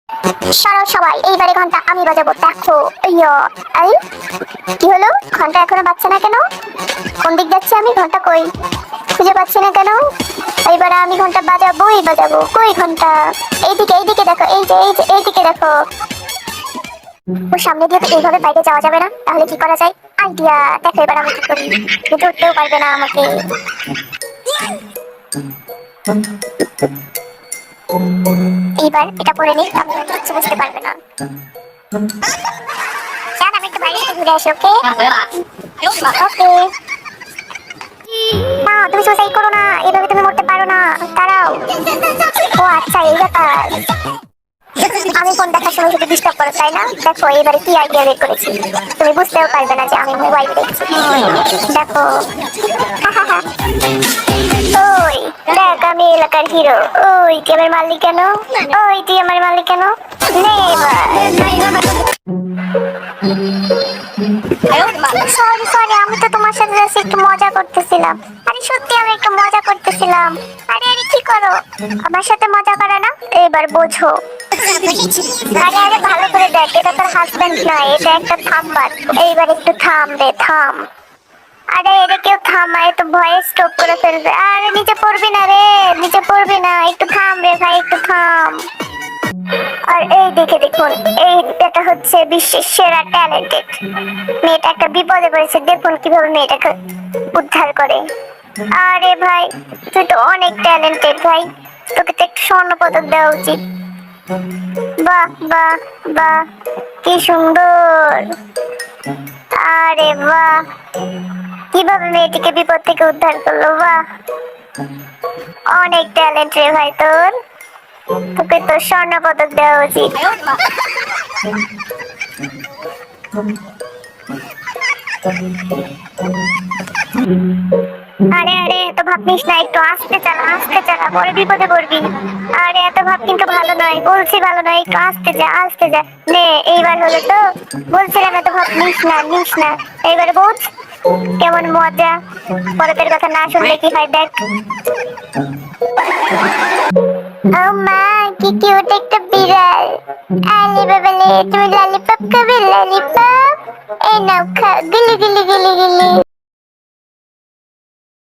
সরো সবাই, এইবারে ঘন্টা আমি বাজাবো, দেখো। ইয়া, এই কি হলো? ঘন্টা এখনো বাজছে না কেন? কোন দিক যাচ্ছে আমি? ঘন্টা কই? খুঁজে পাচ্ছি না কেন? এইবারে আমি ঘন্টা বাজাবোই বাজাবো। কই ঘন্টা? এইদিকে এইদিকে দেখো, এই যে এইদিকে দেখো। ওর সামনে দিয়ে তো এইভাবে বাইরে যাওয়া যাবে না, তাহলে কি করা যায়? আইডিয়া, দেখো এবার আমি কি করি। কিন্তু উঠতেও পারবে না আমাকে। এইবার এটা পরে নিই, তাহলে আর কিচ্ছু বুঝতে পারবে না। চল আমি একটু বাইরে থেকে ঘুরে আসি, ওকে? ওকে। না, তুমি সুসাইড করো না, এইভাবে তুমি মরতে পারো না, দাঁড়াও। ও আচ্ছা, এই ব্যাপার। আমি ফোন দেখার সময় শুধু ডিস্টার্ব করো, তাই না? দেখো এবারে কি আইডিয়া বের করেছি। তুমি বুঝতেও পারবে না যে আমি মোবাইল দেখছি। দেখো। ওই দেখ, আমি এলাকার হিরো। ওই তুই আমার মালিক কেন? ওই তুই আমার মালিক কেন? নে সরি সরি, আমি তো তোমার সাথে জাস্ট একটু মজা করতেছিলাম। আরে সত্যি আমি একটু মজা করতেছিলাম। আরে আরে কি করো? আমার সাথে মজা করে না? এবার বোঝো। আরে আরে ভালো করে দেখ, এটা তোর হাজবেন্ড নয়, এটা একটা থাম্বার। এইবার একটু থাম রে, থাম। আরে এটা কেউ থামায় তো ভয়ে স্টপ করে ফেলবে। আরে নিচে পড়বি না রে, নিচে পড়বি না, একটু থাম রে ভাই, একটু থাম। আর এই দেখে দেখুন, এই এটা হচ্ছে বিশ্বের সেরা ট্যালেন্টেড মেয়েটা, একটা বিপদে পড়েছে, দেখুন কিভাবে মেয়েটাকে উদ্ধার করে। আরে ভাই, তুই তো অনেক ট্যালেন্টেড ভাই, তোকে তো একটু স্বর্ণ পদক দেওয়া উচিত। বাহ বাহ বাহ, কি সুন্দর। আরে বাহ, কিভাবে মেয়েটিকে বিপদ থেকে উদ্ধার করলো, বাহ। অনেক ট্যালেন্ট রে ভাই তোর, তোকে তো স্বর্ণ পদক দেওয়া উচিত। আরে আরে এত ভাব নিস না, একটু আস্তে চালা, আস্তে চালা, পরে বিপদে পড়বি। আরে এত ভাব কিন্তু ভালো নয়, বলছি ভালো নয়, একটু আস্তে যা, আস্তে যা। নে এইবার হলো তো, বলছিলাম এত ভাব নিস না, নিস না। এইবারে বোঝ কেমন মজা। পরের কথা না শুনলে কি হয় দেখ। ও মা, কি কিউট একটা বিড়াল। আলে বাবালে, তুমি ললিপপ খাবে? ললিপপ এই নাও, খাও, গিলি গিলি গিলি গিলি।